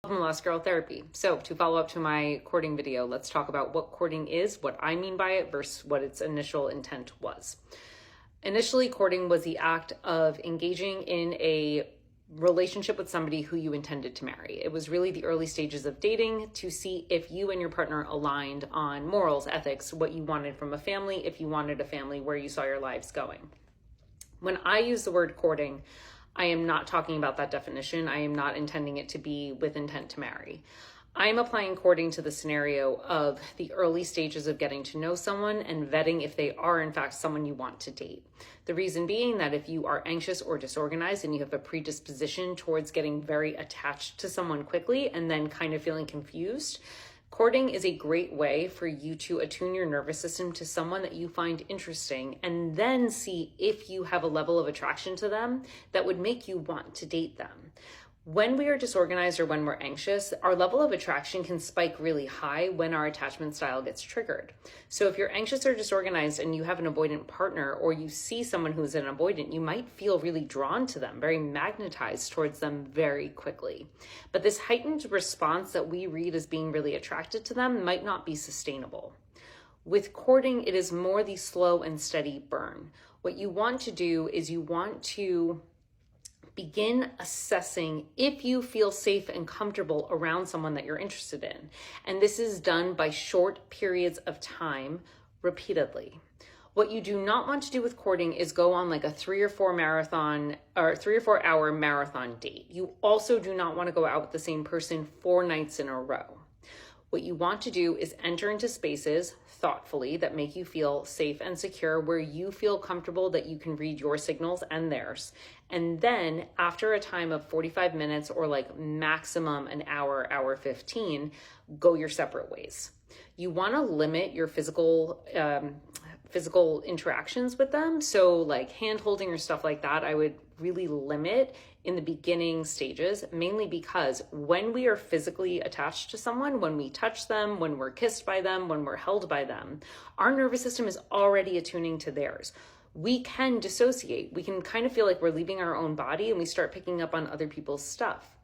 Welcome to Lost Girl Therapy. So to follow up to my courting video, let's talk about what courting is, what I mean by it versus what its initial intent was. Initially, courting was the act of engaging in a relationship with somebody who you intended to marry. It was really the early stages of dating to see if you and your partner aligned on morals, ethics, what you wanted from a family, if you wanted a family, where you saw your lives going. When I use the word courting, I am not talking about that definition. I am not intending it to be with intent to marry. I am applying courting to the scenario of the early stages of getting to know someone and vetting if they are in fact someone you want to date. The reason being that if you are anxious or disorganized and you have a predisposition towards getting very attached to someone quickly and then kind of feeling confused, courting is a great way for you to attune your nervous system to someone that you find interesting and then see if you have a level of attraction to them that would make you want to date them. When we are disorganized or when we're anxious, our level of attraction can spike really high when our attachment style gets triggered. So if you're anxious or disorganized and you have an avoidant partner or you see someone who's an avoidant, you might feel really drawn to them, very magnetized towards them very quickly. But this heightened response that we read as being really attracted to them might not be sustainable. With courting, it is more the slow and steady burn. What you want to do is you want to begin assessing if you feel safe and comfortable around someone that you're interested in. And this is done by short periods of time repeatedly. What you do not want to do with courting is go on like a 3 or 4 hour marathon date. You also do not want to go out with the same person 4 nights in a row. What you want to do is enter into spaces thoughtfully that make you feel safe and secure, where you feel comfortable that you can read your signals and theirs. And then after a time of 45 minutes or like maximum an hour, hour 15, go your separate ways. You want to limit your physical interactions with them. So like hand holding or stuff like that, I would really limit in the beginning stages, mainly because when we are physically attached to someone, when we touch them, when we're kissed by them, when we're held by them, our nervous system is already attuning to theirs. We can dissociate. We can kind of feel like we're leaving our own body and we start picking up on other people's stuff.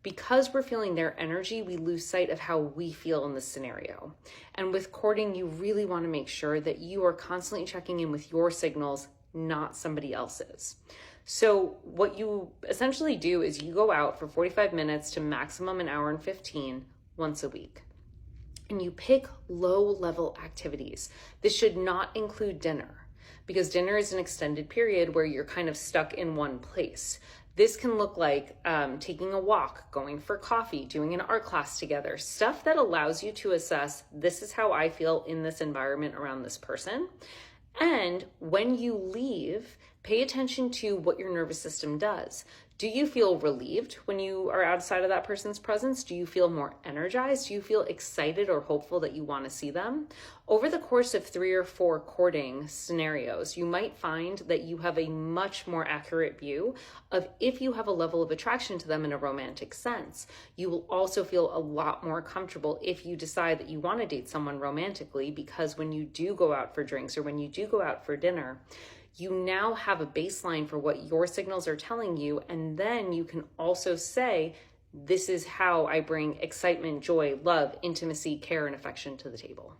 Because we're feeling their energy, we lose sight of how we feel in this scenario. And with courting, you really want to make sure that you are constantly checking in with your signals, not somebody else's. So what you essentially do is you go out for 45 minutes to maximum an hour and 15 once a week. And you pick low-level activities. This should not include dinner, because dinner is an extended period where you're kind of stuck in one place. This can look like taking a walk, going for coffee, doing an art class together, stuff that allows you to assess, this is how I feel in this environment around this person. And when you leave, pay attention to what your nervous system does. Do you feel relieved when you are outside of that person's presence? Do you feel more energized? Do you feel excited or hopeful that you want to see them? Over the course of 3 or 4 courting scenarios, you might find that you have a much more accurate view of if you have a level of attraction to them in a romantic sense. You will also feel a lot more comfortable if you decide that you want to date someone romantically, because when you do go out for drinks or when you do go out for dinner, you now have a baseline for what your signals are telling you, and then you can also say, this is how I bring excitement, joy, love, intimacy, care, and affection to the table.